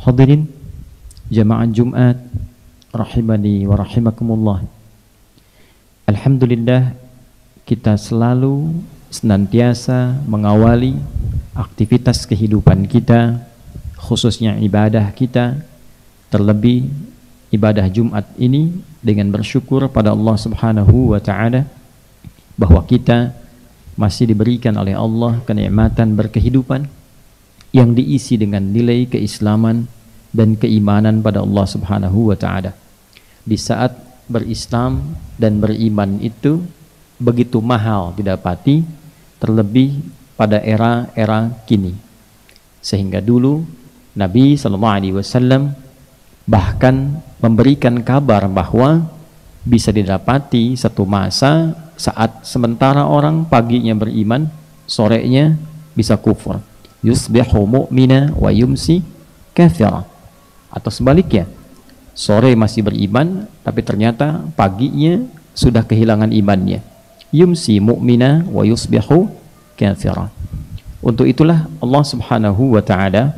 Hadirin jamaah Jumat rahimani wa rahimakumullah. Alhamdulillah, kita selalu senantiasa mengawali aktivitas kehidupan kita, khususnya ibadah kita, terlebih ibadah Jumat ini, dengan bersyukur pada Allah Subhanahu wa ta'ala bahwa kita masih diberikan oleh Allah kenikmatan berkehidupan yang diisi dengan nilai keislaman dan keimanan pada Allah Subhanahu wa ta'ala. Di saat berislam dan beriman itu begitu mahal didapati, terlebih pada era-era kini. Sehingga dulu Nabi SAW bahkan memberikan kabar bahwa bisa didapati satu masa saat sementara orang paginya beriman, sorenya bisa kufur. Yusbihu mu'mina wa yumsi kafira. Atau sebaliknya, sore masih beriman tapi ternyata paginya sudah kehilangan imannya. Yumsi mu'mina wa yusbihu kafira. Untuk itulah Allah Subhanahu wa ta'ala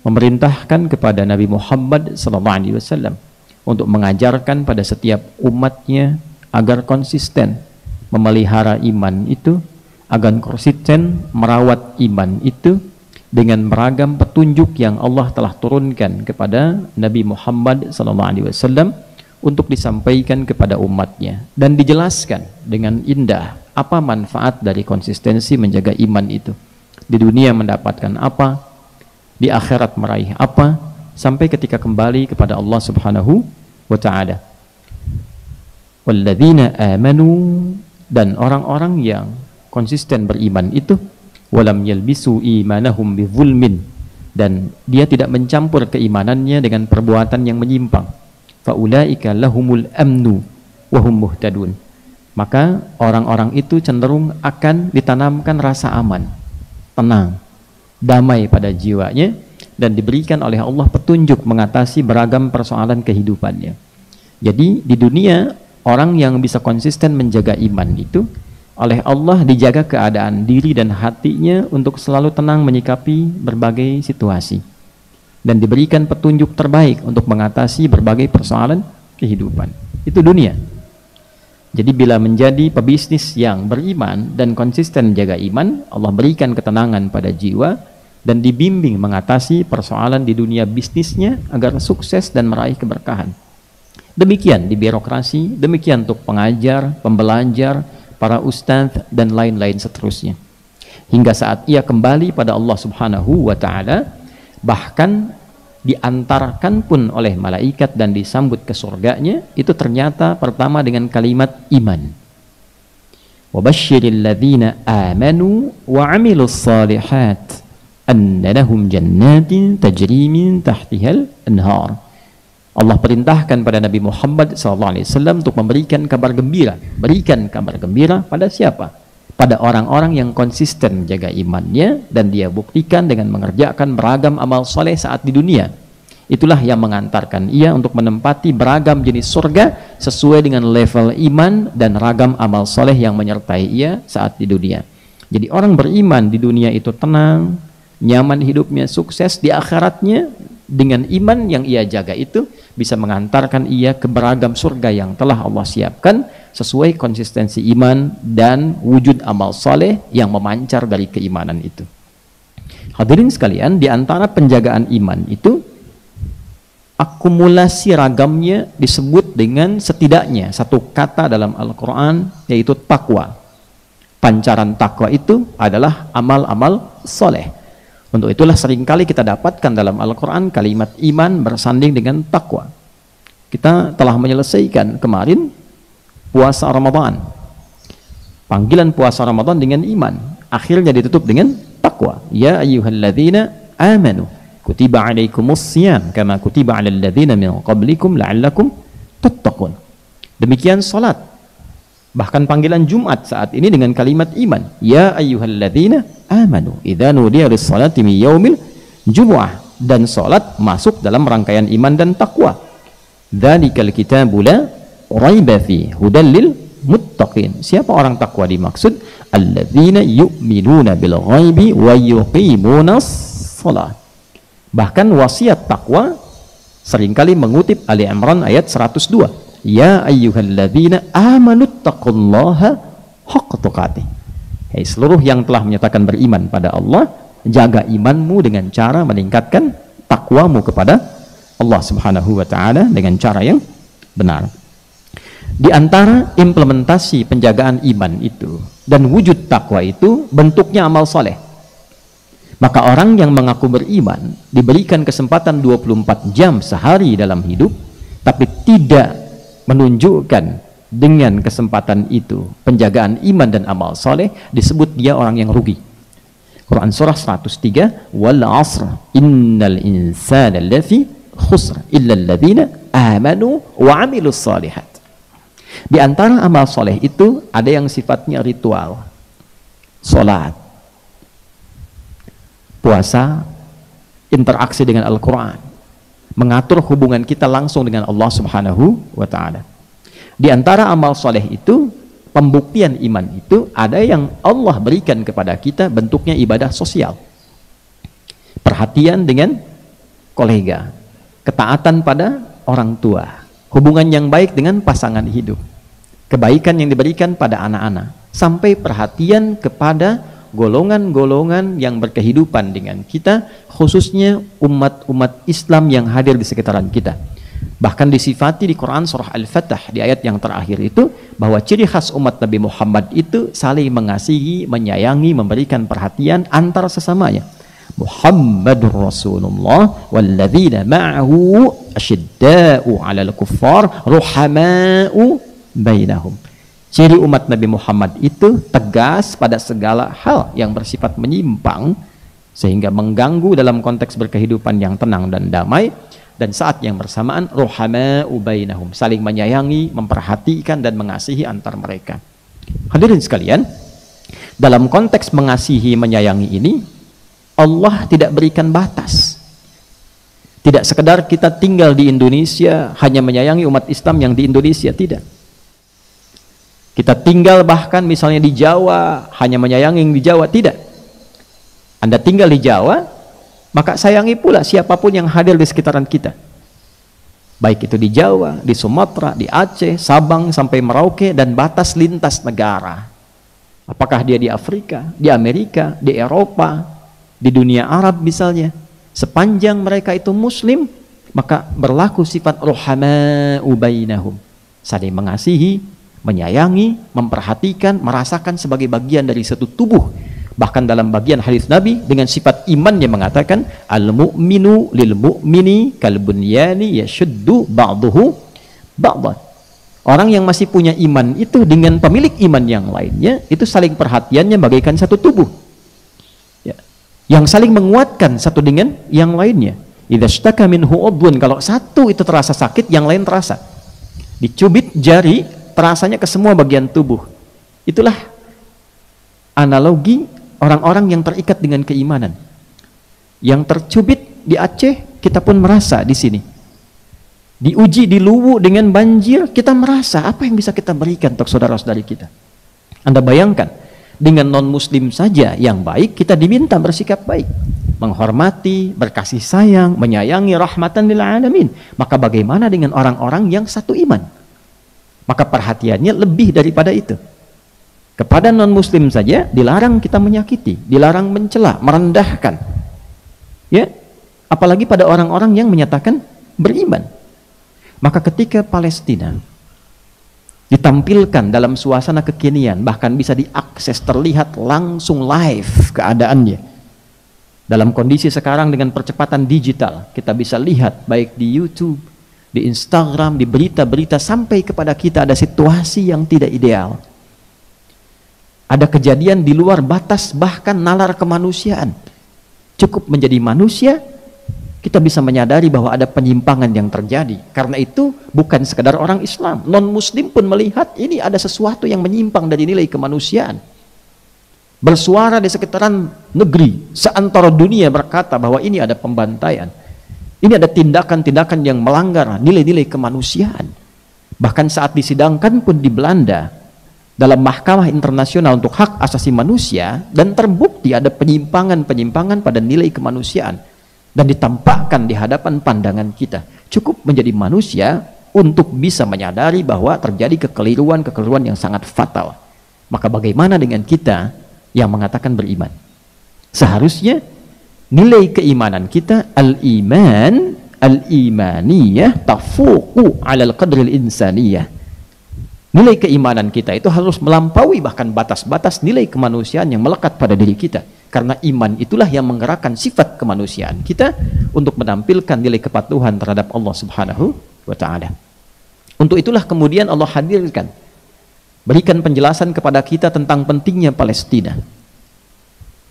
memerintahkan kepada Nabi Muhammad SAW untuk mengajarkan pada setiap umatnya agar konsisten memelihara iman itu, agar konsisten merawat iman itu dengan beragam petunjuk yang Allah telah turunkan kepada Nabi Muhammad SAW untuk disampaikan kepada umatnya dan dijelaskan dengan indah apa manfaat dari konsistensi menjaga iman itu. Di dunia mendapatkan apa, di akhirat meraih apa, sampai ketika kembali kepada Allah Subhanahu wa ta'ala. Walladzina amanu, dan orang-orang yang konsisten beriman itu, walam yalbisu imanahum bizulmin, dan dia tidak mencampur keimanannya dengan perbuatan yang menyimpang. Faulaika lahumul amnu wa hum muhtadun. Maka orang-orang itu cenderung akan ditanamkan rasa aman, tenang, damai pada jiwanya, dan diberikan oleh Allah petunjuk mengatasi beragam persoalan kehidupannya. Jadi di dunia, orang yang bisa konsisten menjaga iman itu oleh Allah dijaga keadaan diri dan hatinya untuk selalu tenang menyikapi berbagai situasi, dan diberikan petunjuk terbaik untuk mengatasi berbagai persoalan kehidupan. Itu dunia. Jadi bila menjadi pebisnis yang beriman dan konsisten menjaga iman, Allah berikan ketenangan pada jiwa dan dibimbing mengatasi persoalan di dunia bisnisnya agar sukses dan meraih keberkahan. Demikian di birokrasi, demikian untuk pengajar, pembelajar, para ustadz dan lain-lain seterusnya. Hingga saat ia kembali pada Allah Subhanahu wa ta'ala, bahkan diantarkan pun oleh malaikat dan disambut ke surganya, itu ternyata pertama dengan kalimat iman. Wabashshiril ladzina amanu wa 'amilus shalihat anna lahum jannatin tajri min tahtihal anhar. Allah perintahkan pada Nabi Muhammad SAW untuk memberikan kabar gembira. Berikan kabar gembira pada siapa? Pada orang-orang yang konsisten menjaga imannya dan dia buktikan dengan mengerjakan beragam amal soleh saat di dunia. Itulah yang mengantarkan ia untuk menempati beragam jenis surga sesuai dengan level iman dan ragam amal soleh yang menyertai ia saat di dunia. Jadi orang beriman di dunia itu tenang, nyaman hidupnya, sukses. Di akhiratnya dengan iman yang ia jaga itu bisa mengantarkan ia ke beragam surga yang telah Allah siapkan sesuai konsistensi iman dan wujud amal soleh yang memancar dari keimanan itu. Hadirin sekalian, di antara penjagaan iman itu akumulasi ragamnya disebut dengan setidaknya satu kata dalam Al-Quran, yaitu takwa. Pancaran takwa itu adalah amal-amal soleh. Untuk itulah seringkali kita dapatkan dalam Al-Quran kalimat iman bersanding dengan takwa. Kita telah menyelesaikan kemarin puasa Ramadan. Panggilan puasa Ramadan dengan iman, akhirnya ditutup dengan takwa. Ya ayyuhalladzina amanu kutiba alaikumus siyam kama kutiba alal ladzina min qablikum la'allakum tattaqun. Demikian salat. Bahkan panggilan Jumat saat ini dengan kalimat iman. Ya ayyuhalladzina amanu idza nudiya lis-salati min yaumil jumu'ah, dan salat masuk dalam rangkaian iman dan takwa. Dzalikal kitabu la raiba fi hudal lil muttaqin. Siapa orang takwa dimaksud? Alladzina yu'minuna bil ghaibi wa yuqimunas shalah. Bahkan wasiat takwa seringkali mengutip Ali Imran ayat 102. Ya ayyuhalladzina amanuttaqullaha haqqa tuqatih. Hai seluruh yang telah menyatakan beriman pada Allah, jaga imanmu dengan cara meningkatkan takwamu kepada Allah Subhanahu wa taala dengan cara yang benar. Di antara implementasi penjagaan iman itu dan wujud takwa itu bentuknya amal soleh. Maka orang yang mengaku beriman diberikan kesempatan 24 jam sehari dalam hidup, tapi tidak menunjukkan dengan kesempatan itu penjagaan iman dan amal soleh, disebut dia orang yang rugi. Quran surah 103, wal asr innal insana lafi khusr illa alladhina amanu wa amilus salihat. Di antara amal soleh itu ada yang sifatnya ritual, sholat, puasa, interaksi dengan Al-Quran, mengatur hubungan kita langsung dengan Allah Subhanahu wa ta'ala. Di antara amal soleh itu, pembuktian iman itu ada yang Allah berikan kepada kita bentuknya ibadah sosial, perhatian dengan kolega, ketaatan pada orang tua, hubungan yang baik dengan pasangan hidup, kebaikan yang diberikan pada anak-anak, sampai perhatian kepada golongan-golongan yang berkehidupan dengan kita, khususnya umat-umat Islam yang hadir di sekitaran kita. Bahkan disifati di Quran surah Al-Fatah di ayat yang terakhir itu, bahwa ciri khas umat Nabi Muhammad itu saling mengasihi, menyayangi, memberikan perhatian antar sesamanya. Muhammadur Rasulullah walladzina ma'ahu asyidda'u 'alal kuffar ruhama'u bainahum. Ciri umat Nabi Muhammad itu tegas pada segala hal yang bersifat menyimpang sehingga mengganggu dalam konteks berkehidupan yang tenang dan damai, dan saat yang bersamaan ruhama'u bainahum, saling menyayangi, memperhatikan dan mengasihi antar mereka. Hadirin sekalian, dalam konteks mengasihi, menyayangi ini Allah tidak berikan batas. Tidak sekedar kita tinggal di Indonesia hanya menyayangi umat Islam yang di Indonesia, tidak. Kita tinggal bahkan misalnya di Jawa hanya menyayangi yang di Jawa, tidak. Anda tinggal di Jawa, maka sayangi pula siapapun yang hadir di sekitaran kita. Baik itu di Jawa, di Sumatera, di Aceh, Sabang sampai Merauke dan batas lintas negara. Apakah dia di Afrika, di Amerika, di Eropa, di dunia Arab misalnya, sepanjang mereka itu muslim, maka berlaku sifat ruhama'u bainahum, saling mengasihi, menyayangi, memperhatikan, merasakan sebagai bagian dari satu tubuh. Bahkan dalam bagian hadis Nabi dengan sifat imannya mengatakan, al-mu'minu lil mu'mini kal bunyani yashuddu ba'duhu ba'dan. Orang yang masih punya iman itu dengan pemilik iman yang lainnya itu saling perhatiannya bagaikan satu tubuh, yang saling menguatkan satu dengan yang lainnya. Idza ishtaka minhu udhun, kalau satu itu terasa sakit, yang lain terasa. Dicubit jari, terasanya ke semua bagian tubuh. Itulah analogi orang-orang yang terikat dengan keimanan. Yang tercubit di Aceh, kita pun merasa di sini. Diuji di Luwu dengan banjir, kita merasa apa yang bisa kita berikan untuk saudara-saudari kita. Anda bayangkan, dengan non-muslim saja yang baik kita diminta bersikap baik, menghormati, berkasih sayang, menyayangi, rahmatan lil alamin. Maka bagaimana dengan orang-orang yang satu iman? Maka perhatiannya lebih daripada itu. Kepada non-muslim saja dilarang kita menyakiti, dilarang mencela, merendahkan. Ya, apalagi pada orang-orang yang menyatakan beriman. Maka ketika Palestina ditampilkan dalam suasana kekinian, bahkan bisa diakses, terlihat langsung live keadaannya. Dalam kondisi sekarang dengan percepatan digital, kita bisa lihat baik di YouTube, di Instagram, di berita-berita, sampai kepada kita ada situasi yang tidak ideal. Ada kejadian di luar batas bahkan nalar kemanusiaan. Cukup menjadi manusia, kita bisa menyadari bahwa ada penyimpangan yang terjadi. Karena itu bukan sekedar orang Islam, non-muslim pun melihat ini ada sesuatu yang menyimpang dari nilai kemanusiaan. Bersuara di sekitaran negeri, seantero dunia berkata bahwa ini ada pembantaian, ini ada tindakan-tindakan yang melanggar nilai-nilai kemanusiaan. Bahkan saat disidangkan pun di Belanda dalam Mahkamah Internasional untuk Hak Asasi Manusia, dan terbukti ada penyimpangan-penyimpangan pada nilai kemanusiaan. dan ditampakkan di hadapan pandangan kita. Cukup menjadi manusia untuk bisa menyadari bahwa terjadi kekeliruan yang sangat fatal. Maka bagaimana dengan kita yang mengatakan beriman? Seharusnya nilai keimanan kita al-imaniyah tafuqu 'alal qadril insaniyah. Nilai keimanan kita itu harus melampaui bahkan batas-batas nilai kemanusiaan yang melekat pada diri kita. Karena iman itulah yang menggerakkan sifat kemanusiaan kita untuk menampilkan nilai kepatuhan terhadap Allah Subhanahu wa ta'ala. Untuk itulah kemudian Allah hadirkan, berikan penjelasan kepada kita tentang pentingnya Palestina.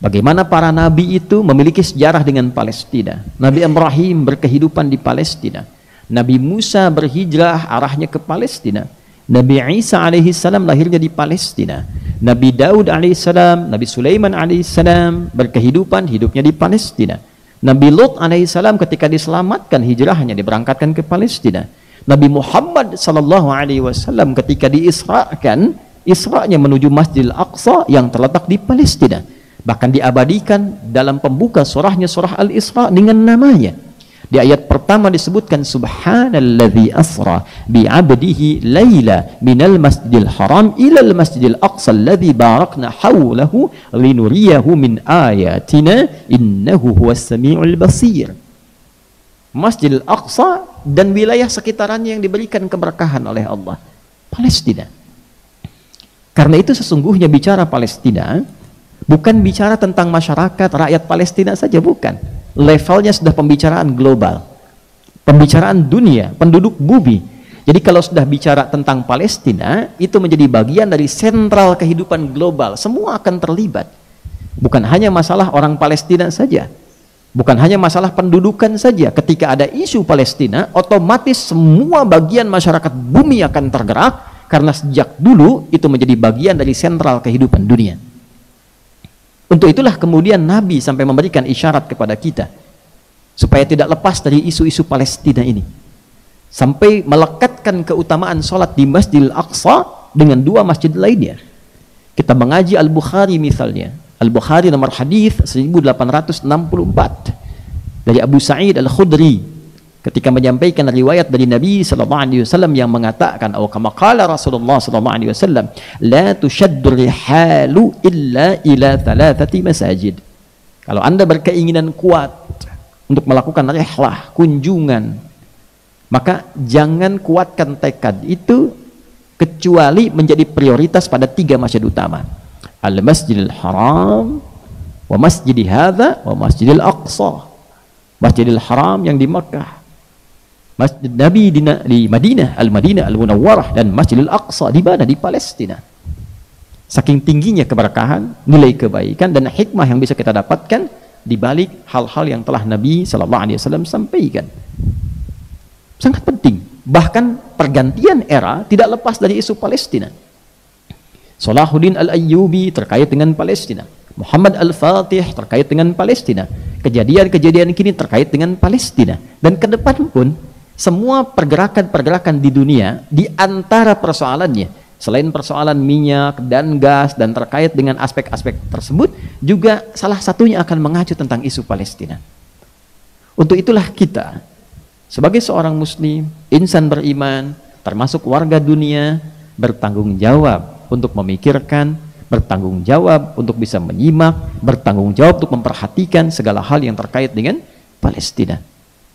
Bagaimana para nabi itu memiliki sejarah dengan Palestina. Nabi Ibrahim berkehidupan di Palestina. Nabi Musa berhijrah arahnya ke Palestina. Nabi Isa alaihissalam lahirnya di Palestina. Nabi Daud alaihissalam, Nabi Sulaiman alaihissalam berkehidupan hidupnya di Palestina. Nabi Lut alaihissalam ketika diselamatkan hijrahnya diberangkatkan ke Palestina. Nabi Muhammad sallallahu alaihi wasallam ketika diisrakan, Isra'nya menuju Masjidil Aqsa yang terletak di Palestina. Bahkan diabadikan dalam pembuka surahnya, surah Al-Isra, dengan namanya. Di ayat pertama disebutkan subhanalladzi asra bi'abdihi laila minal masjidil haram ilal masjidil aqsa alladzi barakna hawlahu linuriyahu min ayatina innahu huwas samiul basir. Masjidil Aqsa dan wilayah sekitarannya yang diberikan keberkahan oleh Allah, Palestina. Karena itu sesungguhnya bicara Palestina bukan bicara tentang masyarakat rakyat Palestina saja, bukan. Levelnya sudah pembicaraan global, pembicaraan dunia, penduduk bumi. Jadi kalau sudah bicara tentang Palestina, itu menjadi bagian dari sentral kehidupan global. Semua akan terlibat. Bukan hanya masalah orang Palestina saja, bukan hanya masalah pendudukan saja. Ketika ada isu Palestina, otomatis semua bagian masyarakat bumi akan tergerak, karena sejak dulu itu menjadi bagian dari sentral kehidupan dunia. Untuk itulah kemudian Nabi sampai memberikan isyarat kepada kita supaya tidak lepas dari isu-isu Palestina ini, sampai melekatkan keutamaan sholat di Masjidil Aqsa dengan dua masjid lainnya. Kita mengaji Al-Bukhari misalnya, Al-Bukhari nomor hadis 1864 dari Abu Sa'id Al-Khudri ketika menyampaikan riwayat dari Nabi SAW yang mengatakan, atau kama qala Rasulullah SAW, la tushaddu rihalu illa ila thalathati masajid. Kalau Anda berkeinginan kuat untuk melakukan rihlah, kunjungan, maka jangan kuatkan tekad itu kecuali menjadi prioritas pada 3 masjid utama: Al-Masjidil Haram, wa Masjidi Hadza, wa Masjidil Aqsa. Masjidil Haram yang di Makkah, Masjid Nabi di Madinah, Al-Madinah Al-Munawwarah, dan Masjidil Aqsa di mana? Di Palestina. Saking tingginya keberkahan, nilai kebaikan dan hikmah yang bisa kita dapatkan di balik hal-hal yang telah Nabi SAW sampaikan. Sangat penting. Bahkan pergantian era tidak lepas dari isu Palestina. Salahuddin Al-Ayyubi terkait dengan Palestina. Muhammad Al-Fatih terkait dengan Palestina. Kejadian-kejadian kini terkait dengan Palestina. Dan ke depan pun semua pergerakan-pergerakan di dunia, di antara persoalannya, selain persoalan minyak dan gas dan terkait dengan aspek-aspek tersebut, juga salah satunya akan mengacu tentang isu Palestina. Untuk itulah kita sebagai seorang muslim, insan beriman, termasuk warga dunia, bertanggung jawab untuk memikirkan, bertanggung jawab untuk bisa menyimak, bertanggung jawab untuk memperhatikan segala hal yang terkait dengan Palestina.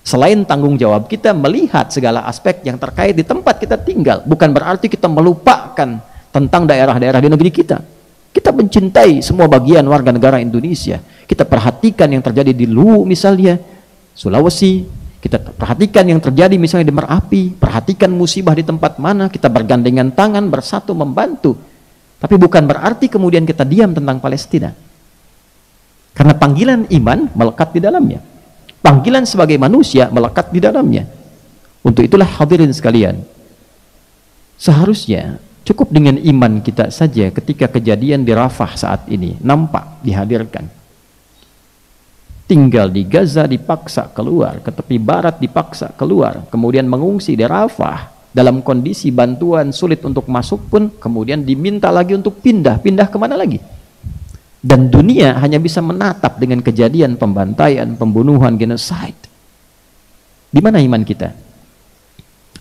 Selain tanggung jawab kita melihat segala aspek yang terkait di tempat kita tinggal, bukan berarti kita melupakan tentang daerah-daerah di negeri kita. Kita mencintai semua bagian warga negara Indonesia. Kita perhatikan yang terjadi di Luwu misalnya, Sulawesi. Kita perhatikan yang terjadi misalnya di Merapi. Perhatikan musibah di tempat mana, kita bergandengan tangan, bersatu membantu. Tapi bukan berarti kemudian kita diam tentang Palestina. Karena panggilan iman melekat di dalamnya. Panggilan sebagai manusia melekat di dalamnya. Untuk itulah hadirin sekalian, seharusnya cukup dengan iman kita saja ketika kejadian di Rafah saat ini nampak dihadirkan. Tinggal di Gaza dipaksa keluar, ke tepi barat dipaksa keluar, kemudian mengungsi di Rafah dalam kondisi bantuan sulit untuk masuk pun kemudian diminta lagi untuk pindah kemana lagi? Dan dunia hanya bisa menatap dengan kejadian pembantaian, pembunuhan, genocide. Di mana iman kita?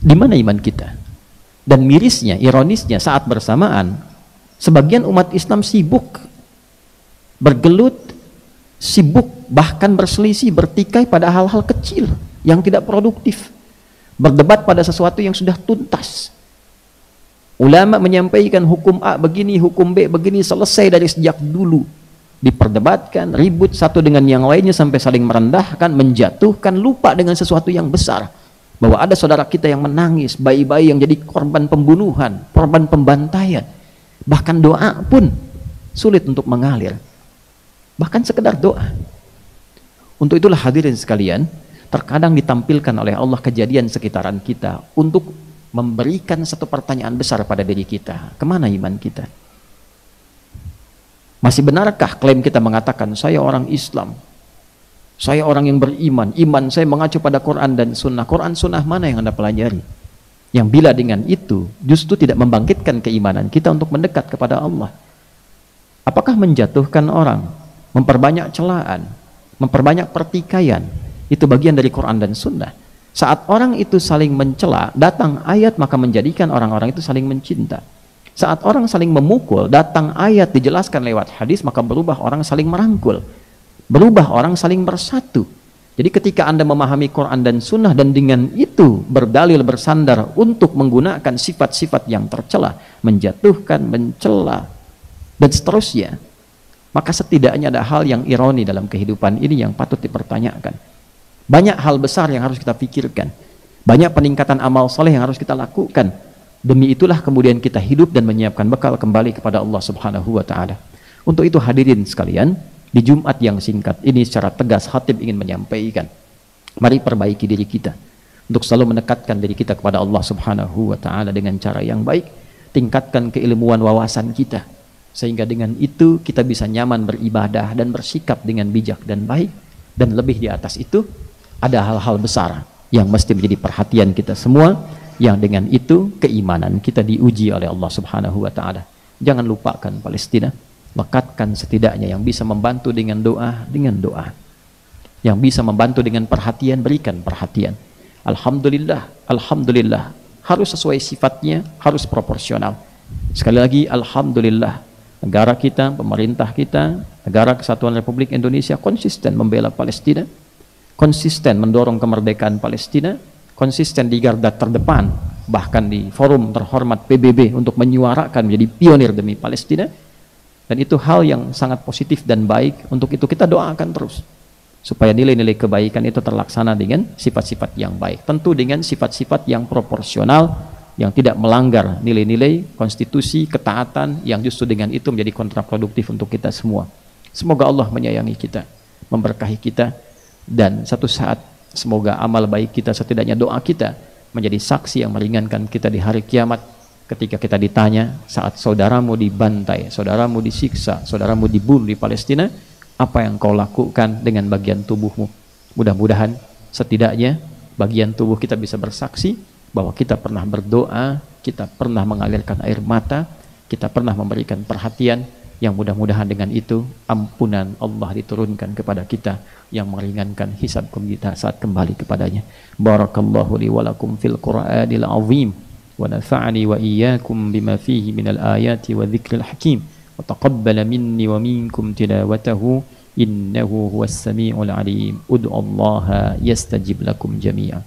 Di mana iman kita? Dan mirisnya, ironisnya, saat bersamaan sebagian umat Islam sibuk bergelut, sibuk bahkan berselisih, bertikai pada hal-hal kecil yang tidak produktif, berdebat pada sesuatu yang sudah tuntas. Ulama menyampaikan hukum A begini, hukum B begini, selesai dari sejak dulu. Diperdebatkan, ribut satu dengan yang lainnya sampai saling merendahkan, menjatuhkan, lupa dengan sesuatu yang besar. Bahwa ada saudara kita yang menangis, bayi-bayi yang jadi korban pembunuhan, korban pembantaian. Bahkan doa pun sulit untuk mengalir. Bahkan sekedar doa. Untuk itulah hadirin sekalian, terkadang ditampilkan oleh Allah kejadian sekitaran kita untuk memberikan satu pertanyaan besar pada diri kita. Kemana iman kita? Masih benarkah klaim kita mengatakan saya orang Islam, saya orang yang beriman, iman saya mengacu pada Quran dan Sunnah. Quran Sunnah mana yang Anda pelajari? Yang bila dengan itu justru tidak membangkitkan keimanan kita untuk mendekat kepada Allah. Apakah menjatuhkan orang, memperbanyak celaan, memperbanyak pertikaian, itu bagian dari Quran dan Sunnah? Saat orang itu saling mencela, datang ayat maka menjadikan orang-orang itu saling mencinta. Saat orang saling memukul, datang ayat dijelaskan lewat hadis, maka berubah orang saling merangkul. Berubah orang saling bersatu. Jadi ketika Anda memahami Quran dan Sunnah dan dengan itu berdalil bersandar untuk menggunakan sifat-sifat yang tercela, menjatuhkan, mencela, dan seterusnya, maka setidaknya ada hal yang ironi dalam kehidupan ini yang patut dipertanyakan. Banyak hal besar yang harus kita pikirkan. Banyak peningkatan amal soleh yang harus kita lakukan. Demi itulah kemudian kita hidup dan menyiapkan bekal kembali kepada Allah Subhanahu wa Ta'ala. Untuk itu hadirin sekalian, di Jumat yang singkat ini secara tegas Khatib ingin menyampaikan, mari perbaiki diri kita untuk selalu mendekatkan diri kita kepada Allah Subhanahu wa Ta'ala dengan cara yang baik. Tingkatkan keilmuan wawasan kita, sehingga dengan itu kita bisa nyaman beribadah dan bersikap dengan bijak dan baik. Dan lebih di atas itu, ada hal-hal besar yang mesti menjadi perhatian kita semua, yang dengan itu keimanan kita diuji oleh Allah Subhanahu wa Ta'ala. Jangan lupakan Palestina, lekatkan setidaknya yang bisa membantu dengan doa, yang bisa membantu dengan perhatian, berikan perhatian. Alhamdulillah, alhamdulillah, harus sesuai sifatnya, harus proporsional. Sekali lagi alhamdulillah, negara kita, pemerintah kita, negara Kesatuan Republik Indonesia konsisten membela Palestina, konsisten mendorong kemerdekaan Palestina, konsisten di garda terdepan, bahkan di forum terhormat PBB untuk menyuarakan menjadi pionir demi Palestina. Dan itu hal yang sangat positif dan baik. Untuk itu kita doakan terus supaya nilai-nilai kebaikan itu terlaksana dengan sifat-sifat yang baik, tentu dengan sifat-sifat yang proporsional, yang tidak melanggar nilai-nilai konstitusi, ketaatan, yang justru dengan itu menjadi kontraproduktif untuk kita semua. Semoga Allah menyayangi kita, memberkahi kita, dan satu saat semoga amal baik kita, setidaknya doa kita, menjadi saksi yang meringankan kita di hari kiamat ketika kita ditanya saat saudaramu dibantai, saudaramu disiksa, saudaramu dibunuh di Palestina, apa yang kau lakukan dengan bagian tubuhmu? Mudah-mudahan setidaknya bagian tubuh kita bisa bersaksi bahwa kita pernah berdoa, kita pernah mengalirkan air mata, kita pernah memberikan perhatian, yang mudah-mudahan dengan itu ampunan Allah diturunkan kepada kita yang meringankan hisab kita saat kembali kepadanya. Barakallahu li wa lakum fil Qur'anil azim wa nafa'ani wa iyyakum bima fihi minal ayati wa dzikril hakim wa taqabbala minni wa minkum tilawatahu innahu huwas samiul alim. Ud'u Allah yastajib lakum jami'an.